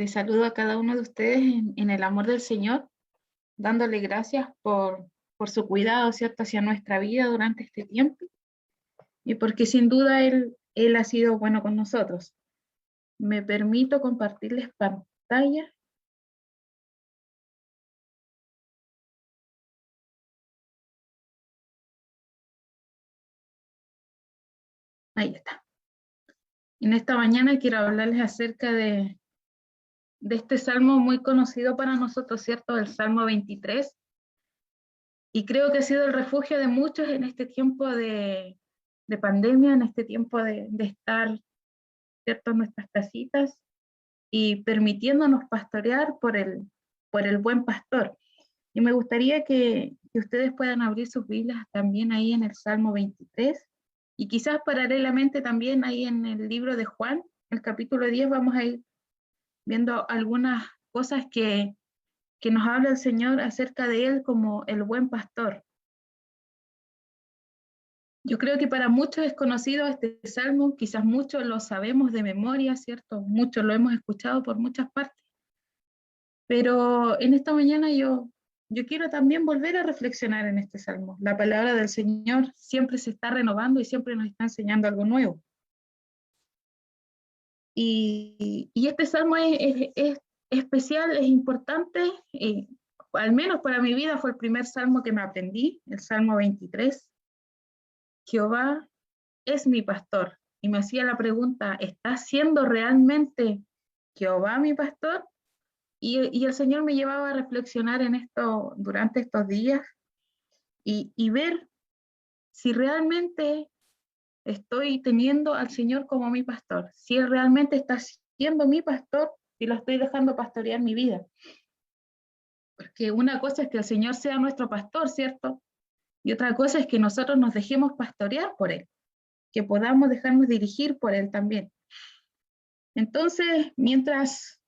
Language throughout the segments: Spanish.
Les saludo a cada uno de ustedes en el amor del Señor, dándole gracias por su cuidado, ¿cierto?, hacia nuestra vida durante este tiempo y porque sin duda Él ha sido bueno con nosotros. Me permito compartirles pantalla. Ahí está. En esta mañana quiero hablarles acerca de este salmo muy conocido para nosotros, ¿cierto?, el Salmo 23. Y creo que ha sido el refugio de muchos en este tiempo de pandemia, en este tiempo de estar, ¿cierto?, en nuestras casitas y permitiéndonos pastorear por el buen pastor. Y me gustaría que ustedes puedan abrir sus Biblias también ahí en el Salmo 23 y quizás paralelamente también ahí en el libro de Juan, el capítulo 10, vamos a ir viendo algunas cosas que nos habla el Señor acerca de Él como el buen pastor. Yo creo que para muchos es conocido este salmo, quizás muchos lo sabemos de memoria, ¿cierto? Muchos lo hemos escuchado por muchas partes, pero en esta mañana yo quiero también volver a reflexionar en este salmo. La palabra del Señor siempre se está renovando y siempre nos está enseñando algo nuevo. Y este salmo es especial, es importante, al menos para mi vida fue el primer salmo que me aprendí, el Salmo 23. Jehová es mi pastor. Y me hacía la pregunta, ¿está siendo realmente Jehová mi pastor? Y el Señor me llevaba a reflexionar en esto durante estos días y ver si realmente estoy teniendo al Señor como mi pastor, si Él realmente está siendo mi pastor, si lo estoy dejando pastorear mi vida. Porque una cosa es que el Señor sea nuestro pastor, ¿cierto? Y otra cosa es que nosotros nos dejemos pastorear por Él, que podamos dejarnos dirigir por Él también. Entonces, mientras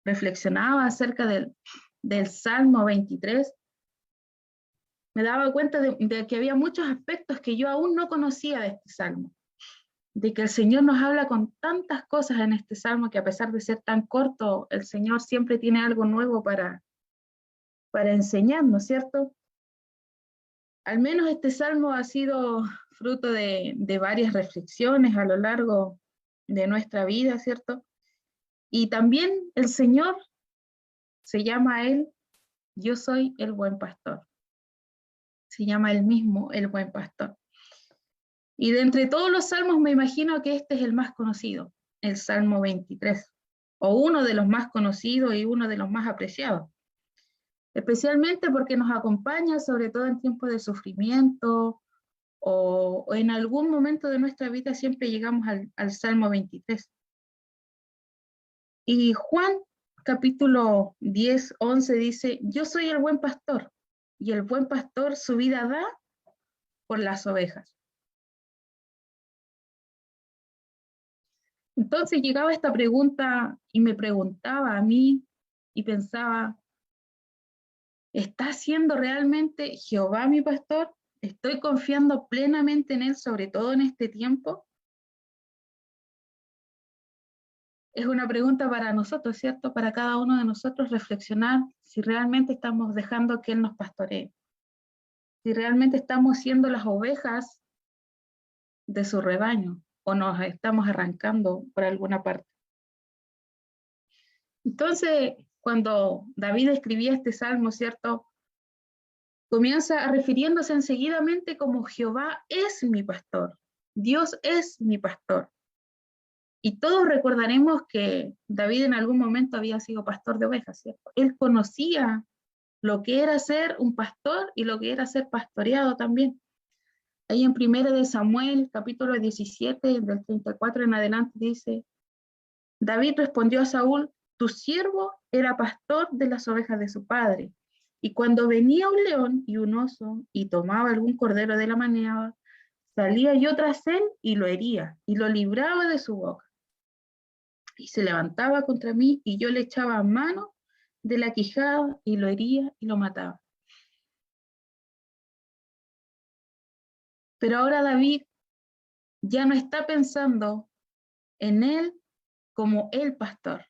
reflexionaba acerca del Salmo 23, me daba cuenta de que había muchos aspectos que yo aún no conocía de este Salmo, de que el Señor nos habla con tantas cosas en este Salmo que a pesar de ser tan corto, el Señor siempre tiene algo nuevo para enseñarnos, ¿cierto? Al menos este Salmo ha sido fruto de varias reflexiones a lo largo de nuestra vida, ¿cierto? Y también el Señor se llama a Él, yo soy el buen pastor. Se llama Él mismo el buen pastor. Y de entre todos los salmos me imagino que este es el más conocido, el Salmo 23, o uno de los más conocidos y uno de los más apreciados, especialmente porque nos acompaña sobre todo en tiempos de sufrimiento o en algún momento de nuestra vida siempre llegamos al Salmo 23. Y Juan capítulo 10, 11 dice, yo soy el buen pastor y el buen pastor su vida da por las ovejas. Entonces llegaba esta pregunta y me preguntaba a mí y pensaba, ¿está siendo realmente Jehová mi pastor? ¿Estoy confiando plenamente en Él, sobre todo en este tiempo? Es una pregunta para nosotros, ¿cierto? Para cada uno de nosotros reflexionar si realmente estamos dejando que Él nos pastoree, si realmente estamos siendo las ovejas de su rebaño o nos estamos arrancando por alguna parte. Entonces, cuando David escribía este salmo, ¿cierto? Comienza refiriéndose enseguidamente como Jehová es mi pastor, Dios es mi pastor. Y todos recordaremos que David en algún momento había sido pastor de ovejas, ¿cierto? Él conocía lo que era ser un pastor y lo que era ser pastoreado también. Ahí en 1 de Samuel, capítulo 17, del 34 en adelante, dice, David respondió a Saúl, tu siervo era pastor de las ovejas de su padre, y cuando venía un león y un oso y tomaba algún cordero de la manada, salía yo tras él y lo hería, y lo libraba de su boca. Y se levantaba contra mí, y yo le echaba mano de la quijada, y lo hería y lo mataba. Pero ahora David ya no está pensando en él como el pastor,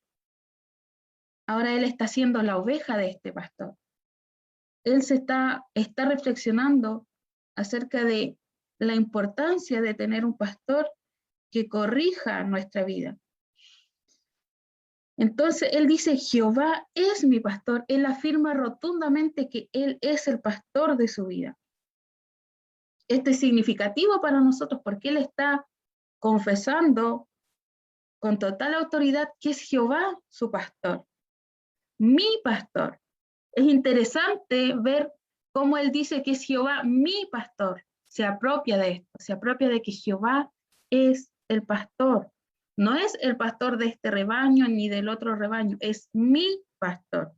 Ahora él está siendo la oveja de este pastor. Él está reflexionando acerca de la importancia de tener un pastor que corrija nuestra vida. Entonces él dice, Jehová es mi pastor. Él afirma rotundamente que él es el pastor de su vida. Esto es significativo para nosotros porque él está confesando con total autoridad que es Jehová su pastor, mi pastor. Es interesante ver cómo él dice que es Jehová mi pastor. Se apropia de esto, se apropia de que Jehová es el pastor. No es el pastor de este rebaño ni del otro rebaño, es mi pastor.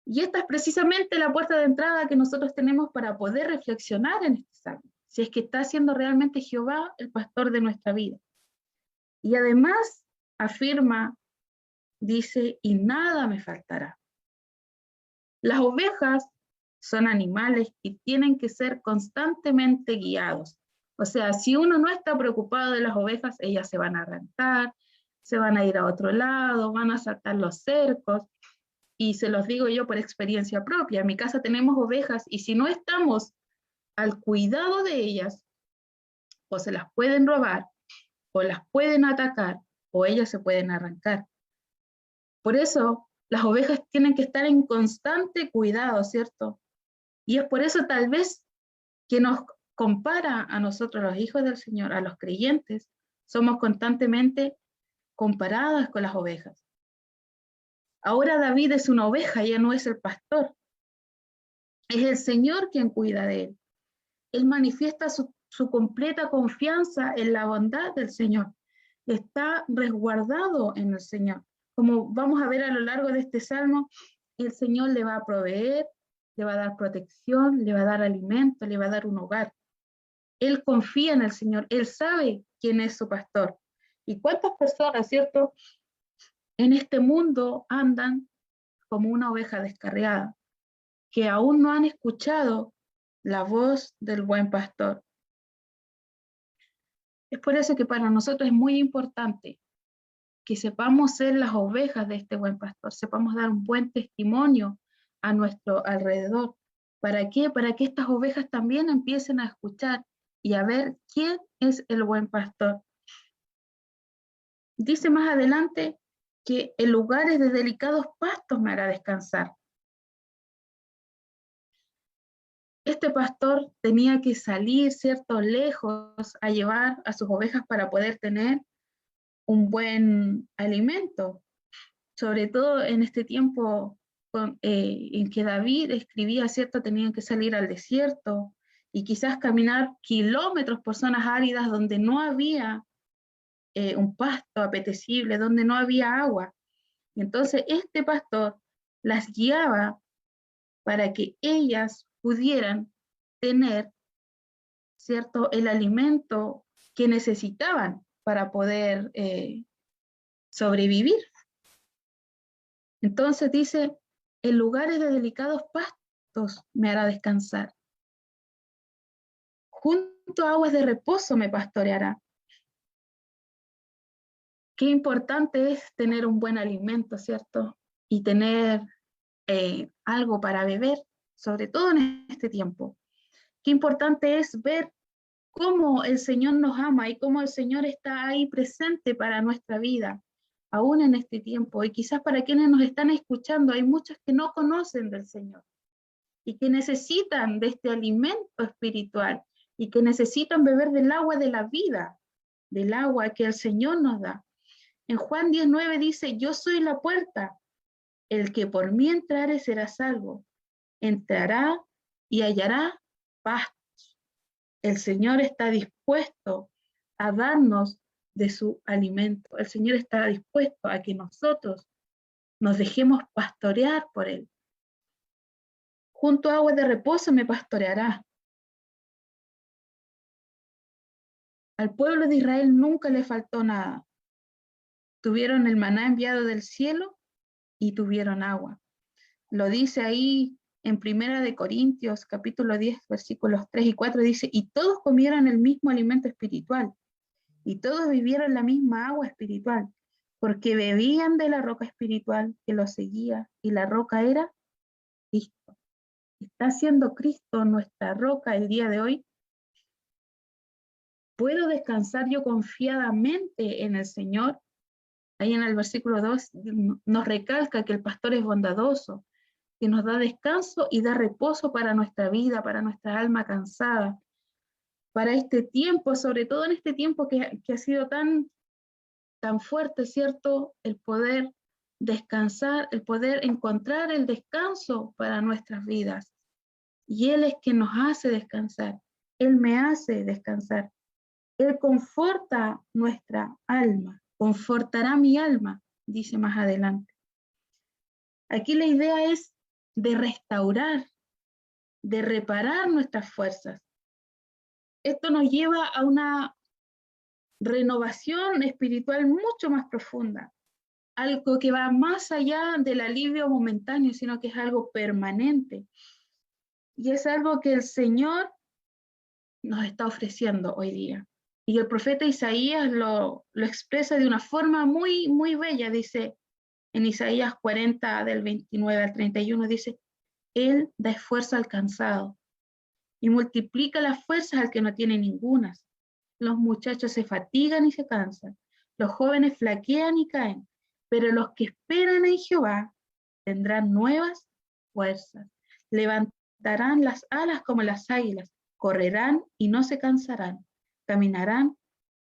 Y esta es precisamente la puerta de entrada que nosotros tenemos para poder reflexionar en este salmo, si es que está siendo realmente Jehová el pastor de nuestra vida. Y además afirma, dice, y nada me faltará. Las ovejas son animales que tienen que ser constantemente guiados. O sea, si uno no está preocupado de las ovejas, ellas se van a arrancar, se van a ir a otro lado, van a saltar los cercos. Y se los digo yo por experiencia propia. En mi casa tenemos ovejas y si no estamos al cuidado de ellas, o se las pueden robar, o las pueden atacar, o ellas se pueden arrancar. Por eso, las ovejas tienen que estar en constante cuidado, ¿cierto? Y es por eso tal vez que nos compara a nosotros, los hijos del Señor, a los creyentes, somos constantemente comparadas con las ovejas. Ahora David es una oveja, ya no es el pastor. Es el Señor quien cuida de él. Él manifiesta su completa confianza en la bondad del Señor. Está resguardado en el Señor. Como vamos a ver a lo largo de este salmo, el Señor le va a proveer, le va a dar protección, le va a dar alimento, le va a dar un hogar. Él confía en el Señor, él sabe quién es su pastor. ¿Y cuántas personas, cierto, en este mundo andan como una oveja descarriada, que aún no han escuchado la voz del buen pastor? Es por eso que para nosotros es muy importante que sepamos ser las ovejas de este buen pastor, sepamos dar un buen testimonio a nuestro alrededor. ¿Para qué? Para que estas ovejas también empiecen a escuchar y a ver quién es el buen pastor. Dice más adelante que en lugares de delicados pastos me hará descansar. Este pastor tenía que salir, ¿cierto?, lejos a llevar a sus ovejas para poder tener un buen alimento, sobre todo en este tiempo en que David escribía, ¿cierto? Tenían que salir al desierto y quizás caminar kilómetros por zonas áridas donde no había un pasto apetecible, donde no había agua. Y entonces este pastor las guiaba para que ellas pudieran tener, ¿cierto?, el alimento que necesitaban para poder sobrevivir. Entonces dice, en lugares de delicados pastos me hará descansar. Junto a aguas de reposo me pastoreará. Qué importante es tener un buen alimento, ¿cierto? Y tener algo para beber, sobre todo en este tiempo. Qué importante es ver cómo el Señor nos ama y cómo el Señor está ahí presente para nuestra vida, aún en este tiempo. Y quizás para quienes nos están escuchando, hay muchos que no conocen del Señor y que necesitan de este alimento espiritual y que necesitan beber del agua de la vida, del agua que el Señor nos da. En Juan 19 dice, yo soy la puerta, el que por mí entrare será salvo, entrará y hallará pastos. El Señor está dispuesto a darnos de su alimento. El Señor está dispuesto a que nosotros nos dejemos pastorear por Él. Junto a aguas de reposo me pastoreará. Al pueblo de Israel nunca le faltó nada. Tuvieron el maná enviado del cielo y tuvieron agua. Lo dice ahí en 1 Corintios, capítulo 10, versículos 3 y 4, dice, y todos comieron el mismo alimento espiritual, y todos bebieron la misma agua espiritual, porque bebían de la roca espiritual que los seguía, y la roca era Cristo. ¿Está siendo Cristo nuestra roca el día de hoy? ¿Puedo descansar yo confiadamente en el Señor? Ahí en el versículo 2 nos recalca que el pastor es bondadoso, que nos da descanso y da reposo para nuestra vida, para nuestra alma cansada, para este tiempo, sobre todo en este tiempo que ha sido tan fuerte, ¿cierto? El poder descansar, el poder encontrar el descanso para nuestras vidas. Y Él es quien nos hace descansar. Él me hace descansar. Él conforta nuestra alma, confortará mi alma, dice más adelante. Aquí la idea es de restaurar, de reparar nuestras fuerzas. Esto nos lleva a una renovación espiritual mucho más profunda, algo que va más allá del alivio momentáneo, sino que es algo permanente. Y es algo que el Señor nos está ofreciendo hoy día. Y el profeta Isaías lo expresa de una forma muy, muy bella. Dice en Isaías 40, del 29 al 31, dice, Él da esfuerzo al cansado y multiplica las fuerzas al que no tiene ningunas. Los muchachos se fatigan y se cansan, los jóvenes flaquean y caen, pero los que esperan en Jehová tendrán nuevas fuerzas, levantarán las alas como las águilas, correrán y no se cansarán, caminarán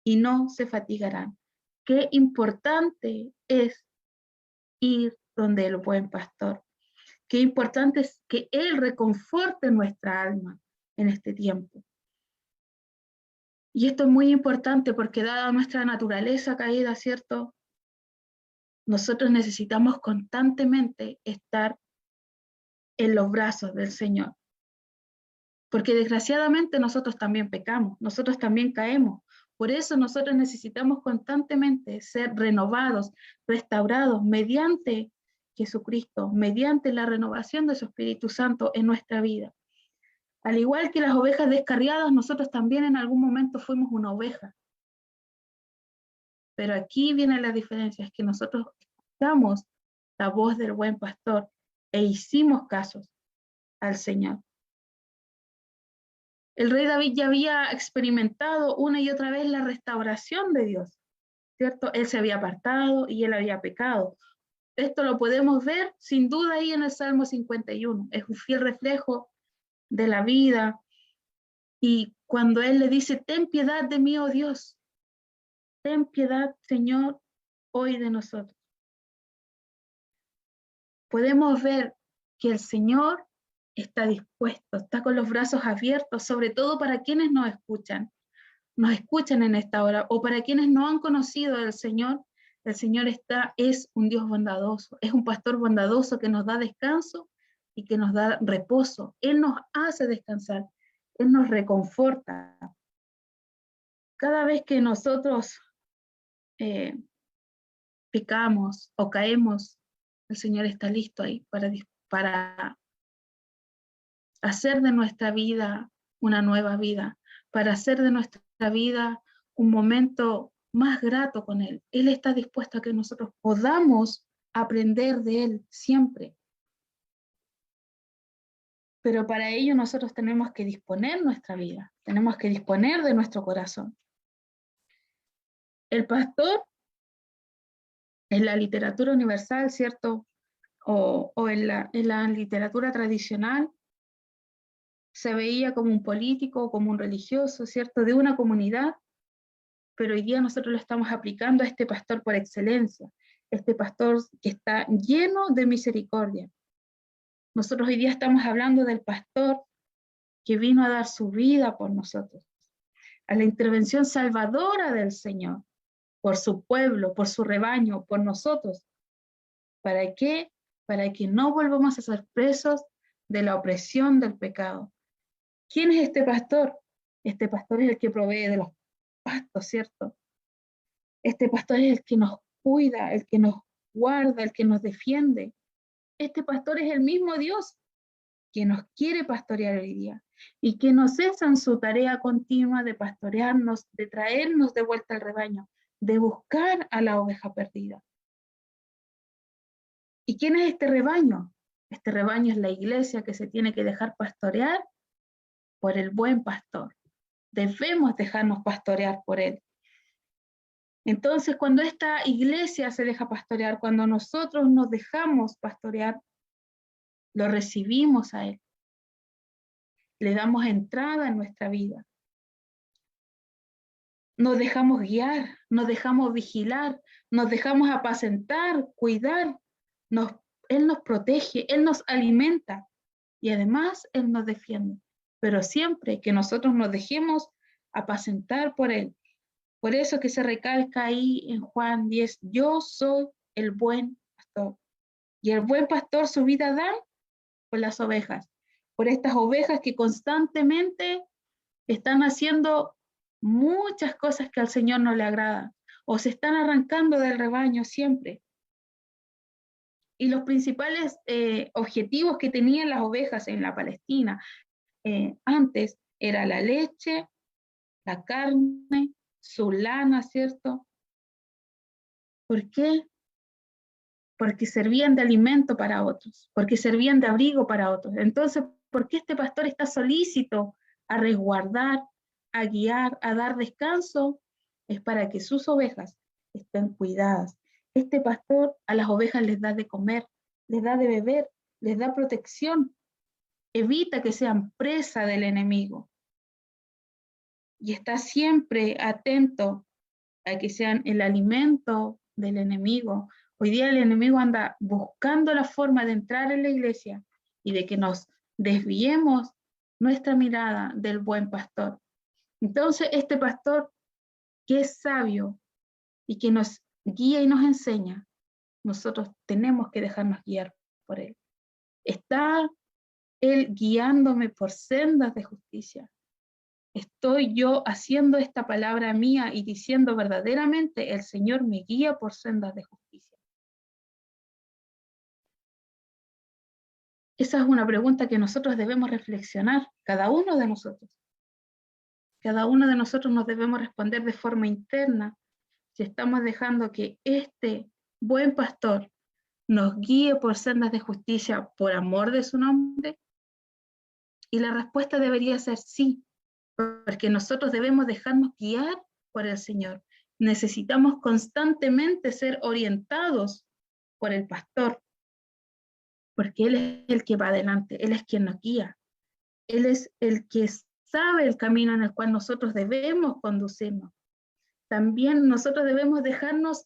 y no se fatigarán. Qué importante es ir donde el buen pastor. Qué importante es que Él reconforte nuestra alma en este tiempo. Y esto es muy importante porque dada nuestra naturaleza caída, ¿cierto? Nosotros necesitamos constantemente estar en los brazos del Señor. Porque desgraciadamente nosotros también pecamos, nosotros también caemos. Por eso nosotros necesitamos constantemente ser renovados, restaurados mediante Jesucristo, mediante la renovación de su Espíritu Santo en nuestra vida. Al igual que las ovejas descarriadas, nosotros también en algún momento fuimos una oveja. Pero aquí viene la diferencia, es que nosotros escuchamos la voz del buen pastor e hicimos casos al Señor. El rey David ya había experimentado una y otra vez la restauración de Dios, ¿cierto? Él se había apartado y él había pecado. Esto lo podemos ver sin duda ahí en el Salmo 51. Es un fiel reflejo de la vida. Y cuando él le dice, ten piedad de mí, oh Dios, ten piedad, Señor, hoy de nosotros. Podemos ver que el Señor está dispuesto, está con los brazos abiertos, sobre todo para quienes nos escuchan en esta hora, o para quienes no han conocido al Señor. El Señor es un Dios bondadoso, es un pastor bondadoso que nos da descanso y que nos da reposo. Él nos hace descansar, Él nos reconforta. Cada vez que nosotros pecamos o caemos, el Señor está listo ahí para hacer de nuestra vida una nueva vida, para hacer de nuestra vida un momento más grato con Él. Él está dispuesto a que nosotros podamos aprender de Él siempre. Pero para ello nosotros tenemos que disponer nuestra vida, tenemos que disponer de nuestro corazón. El pastor, en la literatura universal, ¿cierto? O en la literatura tradicional, se veía como un político, como un religioso, ¿cierto? De una comunidad, pero hoy día nosotros lo estamos aplicando a este pastor por excelencia, este pastor que está lleno de misericordia. Nosotros hoy día estamos hablando del pastor que vino a dar su vida por nosotros, a la intervención salvadora del Señor, por su pueblo, por su rebaño, por nosotros. ¿Para qué? Para que no volvamos a ser presos de la opresión del pecado. ¿Quién es este pastor? Este pastor es el que provee de los pastos, ¿cierto? Este pastor es el que nos cuida, el que nos guarda, el que nos defiende. Este pastor es el mismo Dios que nos quiere pastorear hoy día y que no cesa en su tarea continua de pastorearnos, de traernos de vuelta al rebaño, de buscar a la oveja perdida. ¿Y quién es este rebaño? Este rebaño es la iglesia que se tiene que dejar pastorear por el buen pastor. Debemos dejarnos pastorear por él. Entonces, cuando esta iglesia se deja pastorear, cuando nosotros nos dejamos pastorear, lo recibimos a él. Le damos entrada en nuestra vida. Nos dejamos guiar, nos dejamos vigilar, nos dejamos apacentar, cuidar. Él nos protege, Él nos alimenta y además Él nos defiende. Pero siempre que nosotros nos dejemos apacentar por Él. Por eso que se recalca ahí en Juan 10, yo soy el buen pastor. Y el buen pastor su vida da por las ovejas, por estas ovejas que constantemente están haciendo muchas cosas que al Señor no le agradan, o se están arrancando del rebaño siempre. Y los principales objetivos que tenían las ovejas en la Palestina antes era la leche, la carne, su lana, ¿cierto? ¿Por qué? Porque servían de alimento para otros, porque servían de abrigo para otros. Entonces, ¿por qué este pastor está solícito a resguardar, a guiar, a dar descanso? Es para que sus ovejas estén cuidadas. Este pastor a las ovejas les da de comer, les da de beber, les da protección, evita que sean presa del enemigo y está siempre atento a que sean el alimento del enemigo. Hoy día el enemigo anda buscando la forma de entrar en la iglesia y de que nos desviemos nuestra mirada del buen pastor. Entonces, este pastor que es sabio y que nos guía y nos enseña, nosotros tenemos que dejarnos guiar por él. Está él guiándome por sendas de justicia. Estoy yo haciendo esta palabra mía y diciendo verdaderamente, el Señor me guía por sendas de justicia. Esa es una pregunta que nosotros debemos reflexionar, cada uno de nosotros. Cada uno de nosotros nos debemos responder de forma interna si estamos dejando que este buen pastor nos guíe por sendas de justicia por amor de su nombre. Y la respuesta debería ser sí, porque nosotros debemos dejarnos guiar por el Señor. Necesitamos constantemente ser orientados por el pastor, porque Él es el que va adelante, Él es quien nos guía, Él es el que sabe el camino en el cual nosotros debemos conducirnos. También nosotros debemos dejarnos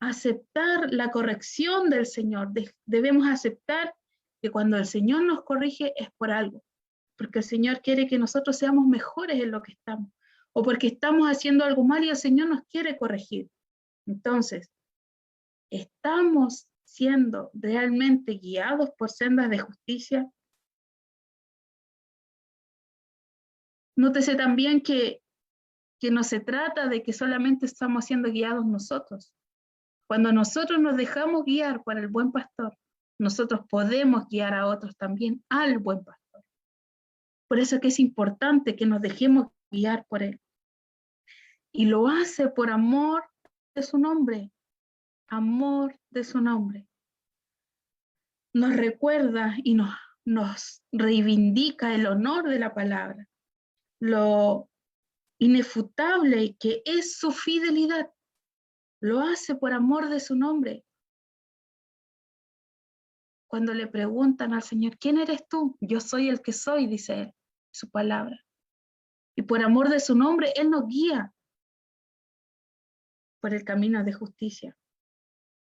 aceptar la corrección del Señor, debemos aceptar que cuando el Señor nos corrige es por algo, porque el Señor quiere que nosotros seamos mejores en lo que estamos, o porque estamos haciendo algo mal y el Señor nos quiere corregir. Entonces, ¿estamos siendo realmente guiados por sendas de justicia? Nótese también que no se trata de que solamente estamos siendo guiados nosotros. Cuando nosotros nos dejamos guiar por el buen pastor, nosotros podemos guiar a otros también al buen pastor. Por eso es que es importante que nos dejemos guiar por él. Y lo hace por amor de su nombre, amor de su nombre. Nos recuerda y nos reivindica el honor de la palabra, lo inefutable que es su fidelidad. Lo hace por amor de su nombre. Cuando le preguntan al Señor, ¿quién eres tú? Yo soy el que soy, dice él, su palabra. Y por amor de su nombre, Él nos guía por el camino de justicia.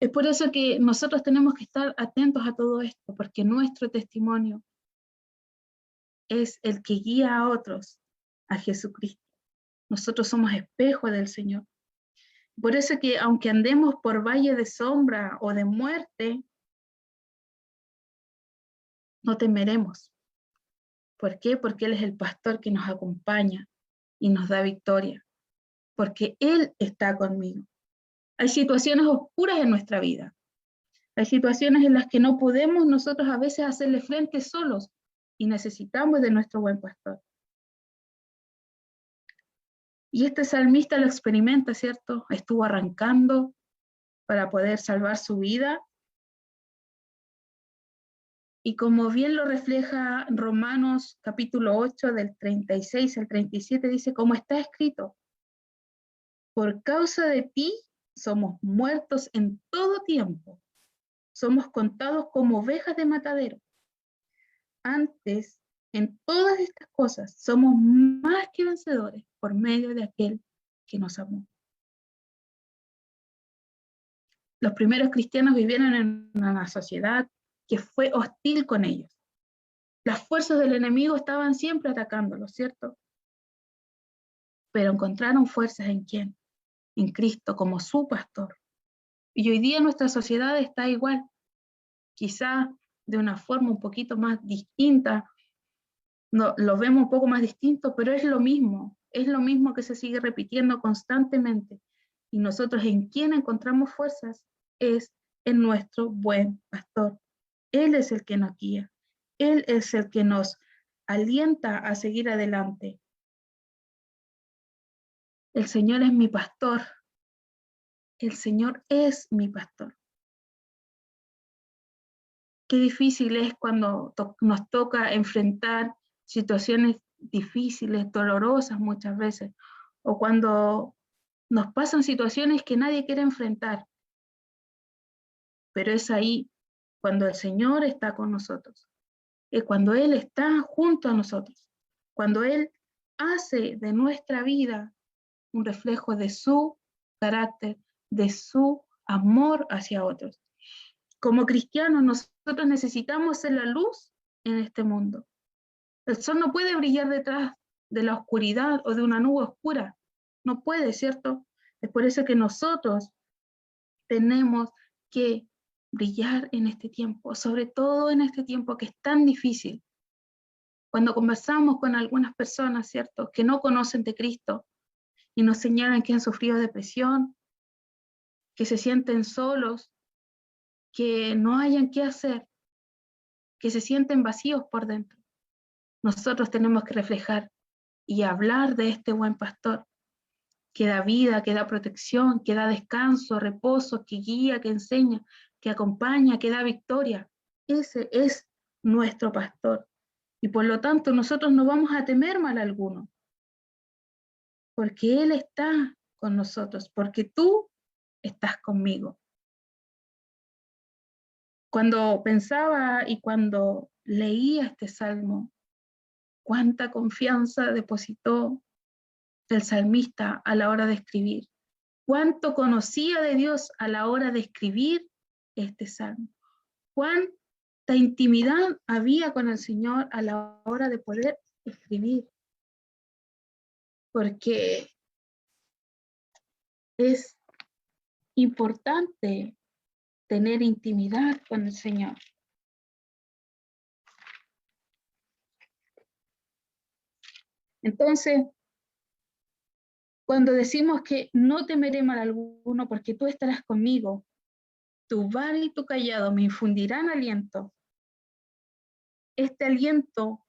Es por eso que nosotros tenemos que estar atentos a todo esto, porque nuestro testimonio es el que guía a otros a Jesucristo. Nosotros somos espejo del Señor. Por eso que aunque andemos por valle de sombra o de muerte, no temeremos. ¿Por qué? Porque Él es el pastor que nos acompaña y nos da victoria. Porque Él está conmigo. Hay situaciones oscuras en nuestra vida. Hay situaciones en las que no podemos nosotros a veces hacerle frente solos y necesitamos de nuestro buen pastor. Y este salmista lo experimenta, ¿cierto? Estuvo arrancando para poder salvar su vida Y como bien lo refleja Romanos capítulo 8 del 36 al 37, dice, como está escrito, por causa de ti somos muertos en todo tiempo, somos contados como ovejas de matadero. Antes, en todas estas cosas, somos más que vencedores por medio de aquel que nos amó. Los primeros cristianos vivieron en una sociedad que fue hostil con ellos. Las fuerzas del enemigo estaban siempre atacándolos, ¿cierto? Pero encontraron fuerzas ¿en quién? En Cristo como su pastor. Y hoy día nuestra sociedad está igual, quizá de una forma un poquito más distinta, no, lo vemos un poco más distinto, pero es lo mismo que se sigue repitiendo constantemente. Y nosotros en quién encontramos fuerzas es en nuestro buen pastor. Él es el que nos guía, Él es el que nos alienta a seguir adelante. El Señor es mi pastor, el Señor es mi pastor. Qué difícil es cuando nos toca enfrentar situaciones difíciles, dolorosas muchas veces, o cuando nos pasan situaciones que nadie quiere enfrentar. Pero es ahí cuando el Señor está con nosotros, es cuando Él está junto a nosotros, cuando Él hace de nuestra vida un reflejo de su carácter, de su amor hacia otros. Como cristianos, nosotros necesitamos ser la luz en este mundo. El sol no puede brillar detrás de la oscuridad o de una nube oscura. No puede, ¿cierto? Es por eso que nosotros tenemos que brillar en este tiempo, sobre todo en este tiempo que es tan difícil. Cuando conversamos con algunas personas, ¿cierto?, que no conocen de Cristo y nos señalan que han sufrido depresión, que se sienten solos, que no hayan qué hacer, que se sienten vacíos por dentro. Nosotros tenemos que reflejar y hablar de este buen pastor, que da vida, que da protección, que da descanso, reposo, que guía, que enseña, que acompaña, que da victoria. Ese es nuestro pastor. Y por lo tanto nosotros no vamos a temer mal alguno, porque Él está con nosotros, porque tú estás conmigo. Cuando pensaba y cuando leía este salmo, cuánta confianza depositó el salmista a la hora de escribir, cuánto conocía de Dios a la hora de escribir este salmo, cuánta intimidad había con el Señor a la hora de poder escribir, porque es importante tener intimidad con el Señor. Entonces, cuando decimos que no temeré mal alguno porque tú estarás conmigo, tu vara y tu cayado me infundirán aliento. Este aliento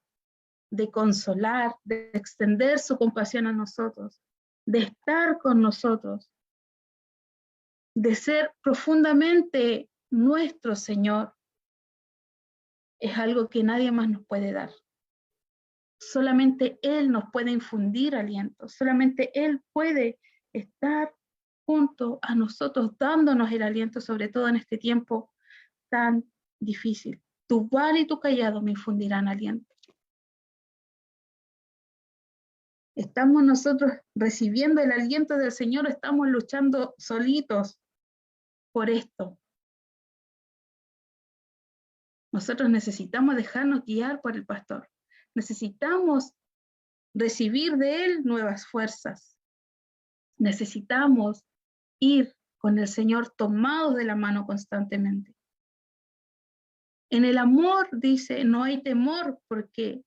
de consolar, de extender su compasión a nosotros, de estar con nosotros, de ser profundamente nuestro Señor, es algo que nadie más nos puede dar. Solamente Él nos puede infundir aliento, solamente Él puede estar junto a nosotros, dándonos el aliento, sobre todo en este tiempo tan difícil. Tu vara y tu cayado me infundirán aliento. ¿Estamos nosotros recibiendo el aliento del Señor o estamos luchando solitos por esto? Nosotros necesitamos dejarnos guiar por el pastor. Necesitamos recibir de Él nuevas fuerzas. Necesitamos ir con el Señor tomados de la mano constantemente. En el amor, dice, no hay temor porque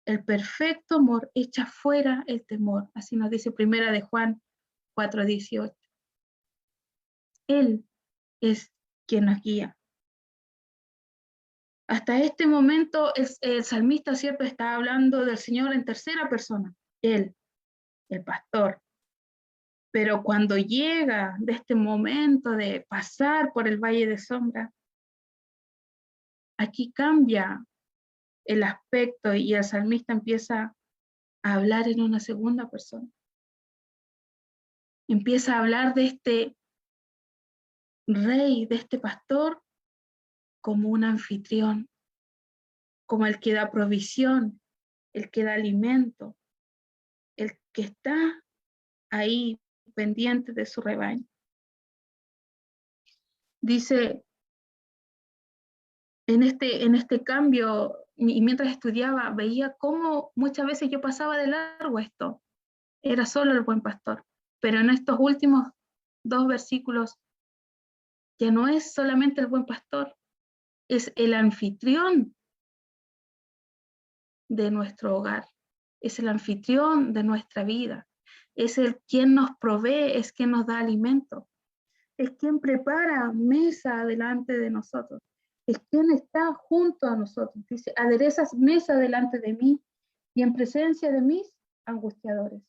el perfecto amor echa fuera el temor. Así nos dice Primera de Juan 4:18. Él es quien nos guía. Hasta este momento el salmista, ¿cierto?, está hablando del Señor en tercera persona, Él, el pastor. Pero cuando llega de este momento de pasar por el valle de sombra, aquí cambia el aspecto y el salmista empieza a hablar en una segunda persona. Empieza a hablar de este rey, de este pastor, como un anfitrión, como el que da provisión, el que da alimento, el que está ahí pendiente de su rebaño. Dice, en este cambio, y mientras estudiaba, veía cómo muchas veces yo pasaba de largo esto. Era solo el buen pastor. Pero en estos últimos 2 versículos, ya no es solamente el buen pastor, es el anfitrión de nuestro hogar, es el anfitrión de nuestra vida, es el quien nos provee, es quien nos da alimento, es quien prepara mesa delante de nosotros, es quien está junto a nosotros. Dice, aderezas mesa delante de mí y en presencia de mis angustiadores.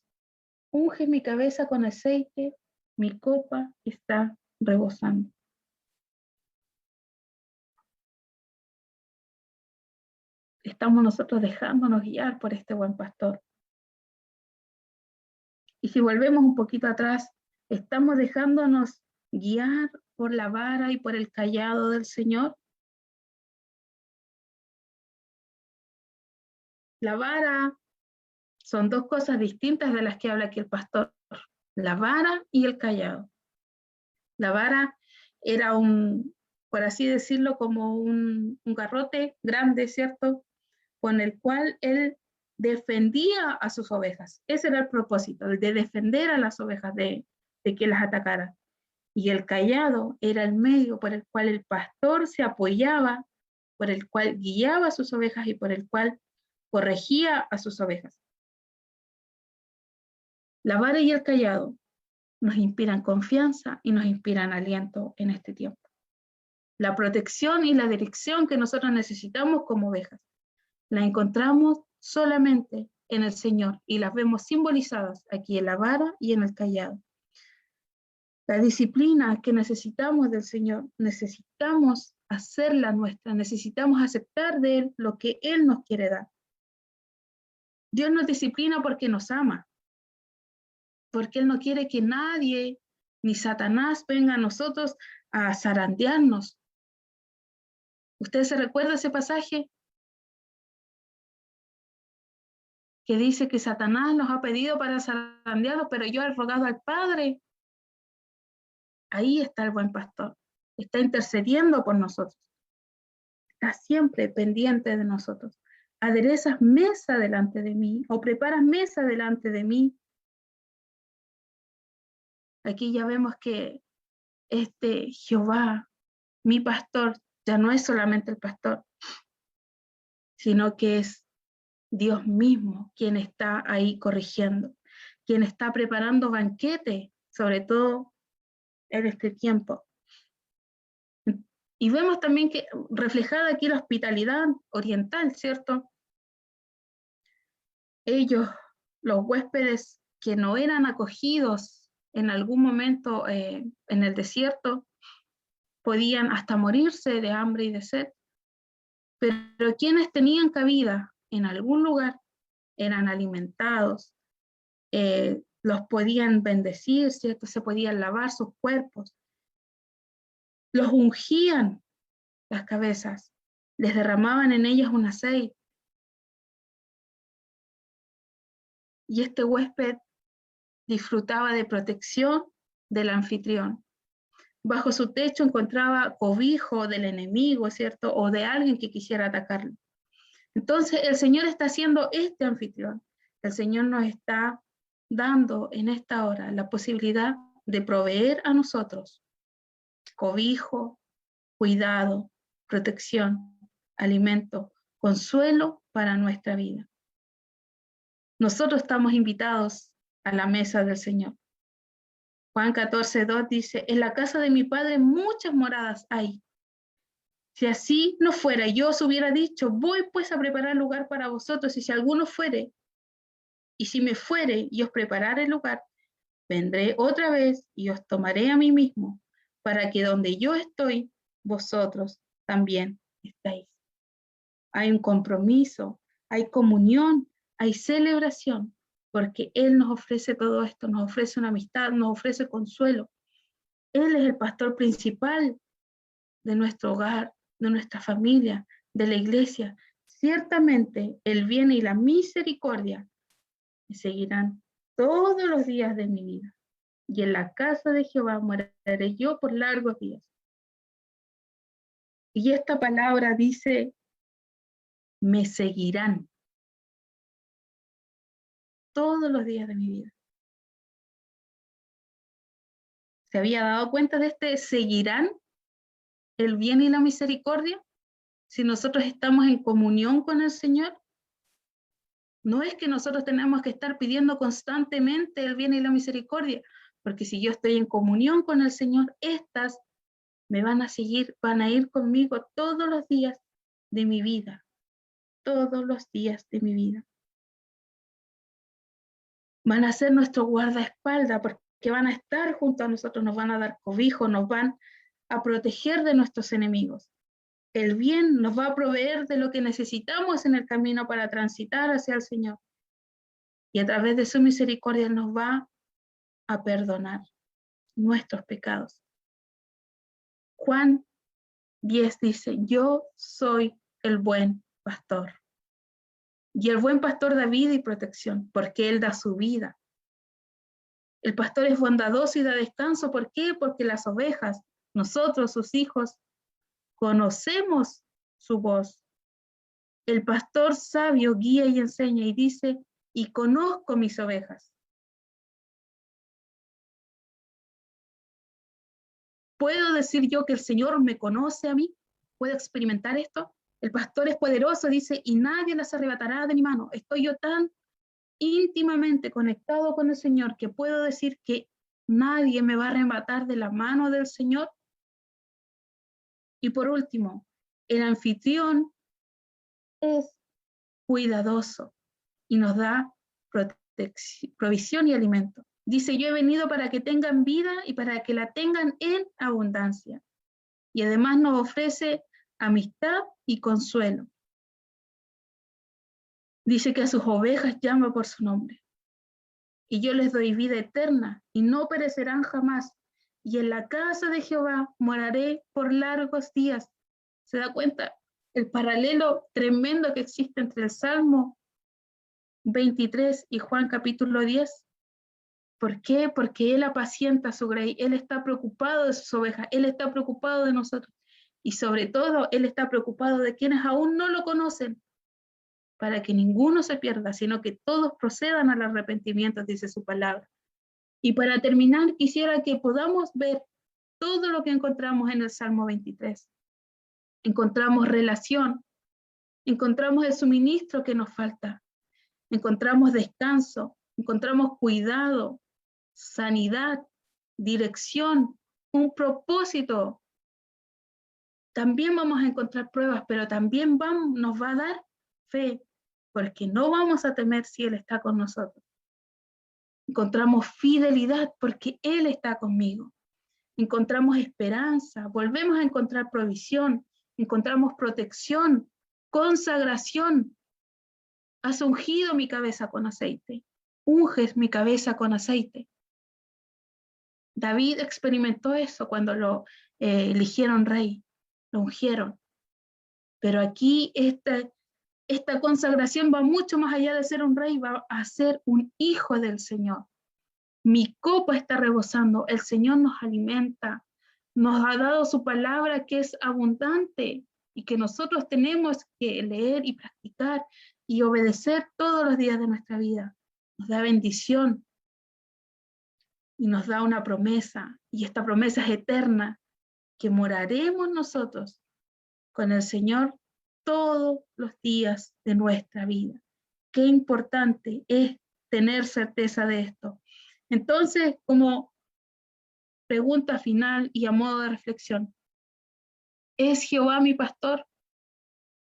Unge mi cabeza con aceite, mi copa está rebosando. Estamos nosotros dejándonos guiar por este buen pastor. Y si volvemos un poquito atrás, estamos dejándonos guiar por la vara y por el cayado del Señor. La vara son 2 cosas distintas de las que habla aquí el pastor. La vara y el cayado. La vara era por así decirlo, como un garrote grande, ¿cierto? Con el cual él defendía a sus ovejas. Ese era el propósito, el de defender a las ovejas de que las atacaran. Y el cayado era el medio por el cual el pastor se apoyaba, por el cual guiaba a sus ovejas y por el cual corregía a sus ovejas. La vara y el cayado nos inspiran confianza y nos inspiran aliento en este tiempo. La protección y la dirección que nosotros necesitamos como ovejas, la encontramos solamente en el Señor y las vemos simbolizadas aquí en la vara y en el cayado. La disciplina que necesitamos del Señor, necesitamos hacerla nuestra, necesitamos aceptar de Él lo que Él nos quiere dar. Dios nos disciplina porque nos ama, porque Él no quiere que nadie, ni Satanás, venga a nosotros a zarandearnos. ¿Usted se recuerda ese pasaje? Que dice que Satanás nos ha pedido para zarandearnos, pero yo he rogado al Padre. Ahí está el buen pastor, está intercediendo por nosotros, está siempre pendiente de nosotros. Aderezas mesa delante de mí, o preparas mesa delante de mí. Aquí ya vemos que este Jehová, mi pastor, ya no es solamente el pastor, sino que es Dios mismo quien está ahí corrigiendo, quien está preparando banquete, sobre todo en este tiempo. Y vemos también que reflejada aquí la hospitalidad oriental, ¿cierto? Ellos, los huéspedes que no eran acogidos en algún momento en el desierto, podían hasta morirse de hambre y de sed, pero quienes tenían cabida en algún lugar eran alimentados, los podían bendecir, ¿cierto? Se podían lavar sus cuerpos, los ungían las cabezas, les derramaban en ellas un aceite. Y este huésped disfrutaba de protección del anfitrión. Bajo su techo encontraba cobijo del enemigo, ¿cierto? O de alguien que quisiera atacarlo. Entonces el Señor está haciendo este anfitrión. El Señor nos está dando en esta hora la posibilidad de proveer a nosotros cobijo, cuidado, protección, alimento, consuelo para nuestra vida. Nosotros estamos invitados a la mesa del Señor. Juan 14:2 dice, en la casa de mi Padre muchas moradas hay. Si así no fuera, yo os hubiera dicho, voy pues a preparar lugar para vosotros, y si alguno fuere, y si me fuere y os preparare el lugar, vendré otra vez y os tomaré a mí mismo, para que donde yo estoy, vosotros también estéis. hay un compromiso, hay comunión, hay celebración, porque Él nos ofrece todo esto, nos ofrece una amistad, nos ofrece consuelo. Él es el pastor principal de nuestro hogar, de nuestra familia, de la iglesia. Ciertamente el bien y la misericordia me seguirán todos los días de mi vida, y en la casa de Jehová moraré yo por largos días. Y esta palabra dice, me seguirán todos los días de mi vida. ¿Se había dado cuenta de este seguirán el bien y la misericordia? Si nosotros estamos en comunión con el Señor, no es que nosotros tenemos que estar pidiendo constantemente el bien y la misericordia, porque si yo estoy en comunión con el Señor, estas me van a seguir, van a ir conmigo todos los días de mi vida, todos los días de mi vida. Van a ser nuestro guardaespaldas, porque van a estar junto a nosotros, nos van a dar cobijo, nos van a proteger de nuestros enemigos. El bien nos va a proveer de lo que necesitamos en el camino para transitar hacia el Señor. Y a través de su misericordia nos va a perdonar nuestros pecados. Juan 10 dice, yo soy el buen pastor. Y el buen pastor da vida y protección, porque Él da su vida. El pastor es bondadoso y da descanso. ¿Por qué? Porque las ovejas, nosotros, sus hijos, conocemos su voz. El pastor sabio guía y enseña y dice, y conozco mis ovejas. ¿Puedo decir yo que el Señor me conoce a mí? ¿Puedo experimentar esto? El pastor es poderoso, dice, y nadie las arrebatará de mi mano. Estoy yo tan íntimamente conectado con el Señor que puedo decir que nadie me va a arrebatar de la mano del Señor. Y por último, el anfitrión es cuidadoso y nos da provisión y alimento. Dice, yo he venido para que tengan vida y para que la tengan en abundancia. Y además nos ofrece amistad y consuelo. Dice que a sus ovejas llama por su nombre. Y yo les doy vida eterna y no perecerán jamás. Y en la casa de Jehová moraré por largos días. ¿Se da cuenta? El paralelo tremendo que existe entre el Salmo 23 y Juan capítulo 10. ¿Por qué? Porque Él apacienta a su grey, Él está preocupado de sus ovejas, Él está preocupado de nosotros. Y sobre todo, Él está preocupado de quienes aún no lo conocen, para que ninguno se pierda, sino que todos procedan al arrepentimiento, dice su palabra. Y para terminar, quisiera que podamos ver todo lo que encontramos en el Salmo 23. Encontramos relación, encontramos el suministro que nos falta, encontramos descanso, encontramos cuidado, sanidad, dirección, un propósito. También vamos a encontrar pruebas, pero también nos va a dar fe, porque no vamos a temer si Él está con nosotros. Encontramos fidelidad porque Él está conmigo. Encontramos esperanza, volvemos a encontrar provisión, encontramos protección, consagración. Has ungido mi cabeza con aceite, unges mi cabeza con aceite. David experimentó eso cuando lo eligieron rey, lo ungieron. Pero aquí esta consagración va mucho más allá de ser un rey, va a ser un hijo del Señor. Mi copa está rebosando, el Señor nos alimenta, nos ha dado su palabra que es abundante y que nosotros tenemos que leer y practicar y obedecer todos los días de nuestra vida. Nos da bendición y nos da una promesa, y esta promesa es eterna, que moraremos nosotros con el Señor todos los días de nuestra vida. Qué importante es tener certeza de esto. Entonces, como pregunta final y a modo de reflexión, ¿es Jehová mi pastor?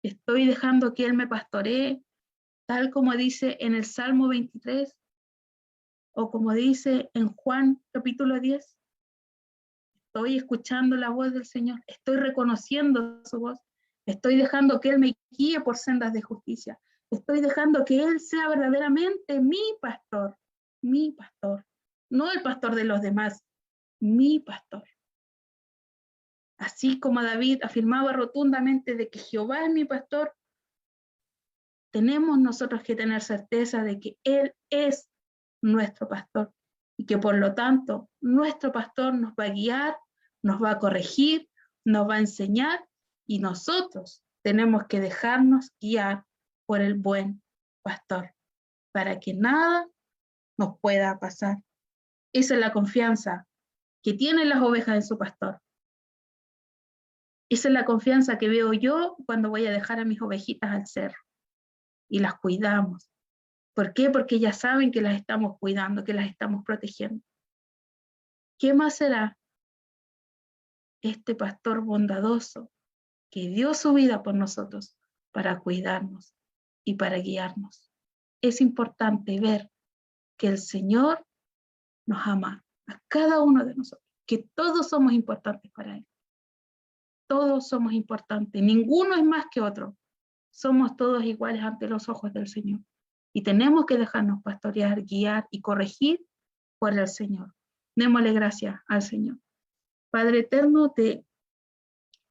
¿Estoy dejando que Él me pastoree, tal como dice en el Salmo 23 o como dice en Juan capítulo 10? ¿Estoy escuchando la voz del Señor? ¿Estoy reconociendo su voz? Estoy dejando que Él me guíe por sendas de justicia. Estoy dejando que Él sea verdaderamente mi pastor, no el pastor de los demás, mi pastor. Así como David afirmaba rotundamente de que Jehová es mi pastor, tenemos nosotros que tener certeza de que Él es nuestro pastor y que por lo tanto nuestro pastor nos va a guiar, nos va a corregir, nos va a enseñar y nosotros tenemos que dejarnos guiar por el buen pastor para que nada nos pueda pasar. Esa es la confianza que tienen las ovejas en su pastor. Esa es la confianza que veo yo cuando voy a dejar a mis ovejitas al cerro y las cuidamos. ¿Por qué? Porque ya saben que las estamos cuidando, que las estamos protegiendo. ¿Qué más será este pastor bondadoso que dio su vida por nosotros para cuidarnos y para guiarnos? Es importante ver que el Señor nos ama a cada uno de nosotros, que todos somos importantes para Él. Todos somos importantes, ninguno es más que otro. Somos todos iguales ante los ojos del Señor. Y tenemos que dejarnos pastorear, guiar y corregir por el Señor. Démosle gracias al Señor. Padre eterno, te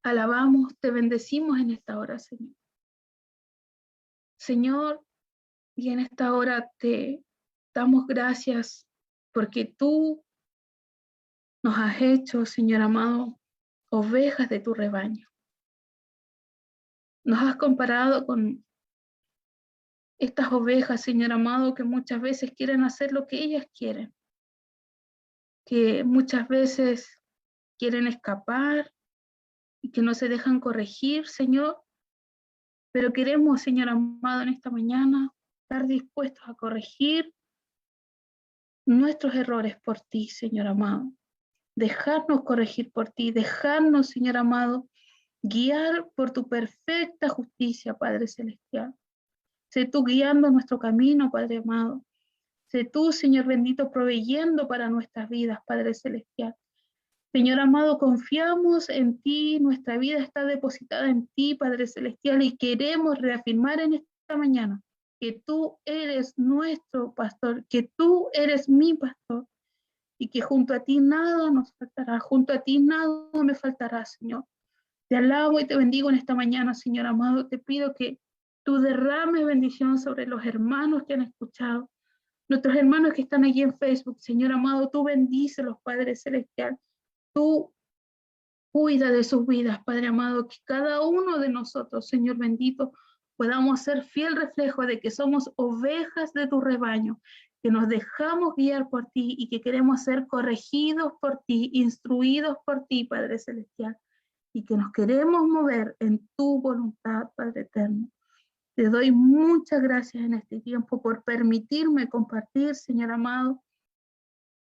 alabamos, te bendecimos en esta hora, Señor. Señor, y en esta hora te damos gracias porque tú nos has hecho, Señor amado, ovejas de tu rebaño. Nos has comparado con estas ovejas, Señor amado, que muchas veces quieren hacer lo que ellas quieren, que muchas veces quieren escapar y que no se dejan corregir, Señor, pero queremos, Señor amado, en esta mañana estar dispuestos a corregir nuestros errores por ti, Señor amado. Dejarnos corregir por ti, dejarnos, Señor amado, guiar por tu perfecta justicia, Padre Celestial. Sé tú guiando nuestro camino, Padre amado. Sé tú, Señor bendito, proveyendo para nuestras vidas, Padre Celestial. Señor amado, confiamos en ti, nuestra vida está depositada en ti, Padre Celestial, y queremos reafirmar en esta mañana que tú eres nuestro pastor, que tú eres mi pastor, y que junto a ti nada nos faltará, junto a ti nada me faltará, Señor. Te alabo y te bendigo en esta mañana, Señor amado. Te pido que tú derrames bendición sobre los hermanos que han escuchado, nuestros hermanos que están allí en Facebook, Señor amado, tú bendícelos, Padre Celestial. Tú cuida de sus vidas, Padre amado, que cada uno de nosotros, Señor bendito, podamos ser fiel reflejo de que somos ovejas de tu rebaño, que nos dejamos guiar por ti y que queremos ser corregidos por ti, instruidos por ti, Padre Celestial, y que nos queremos mover en tu voluntad, Padre eterno. Te doy muchas gracias en este tiempo por permitirme compartir, Señor amado,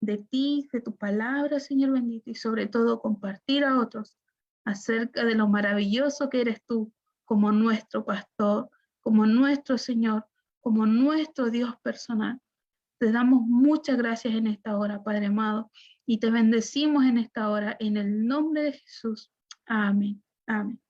de ti, de tu palabra, Señor bendito, y sobre todo compartir a otros acerca de lo maravilloso que eres tú como nuestro pastor, como nuestro Señor, como nuestro Dios personal. Te damos muchas gracias en esta hora, Padre amado, y te bendecimos en esta hora, en el nombre de Jesús. Amén. Amén.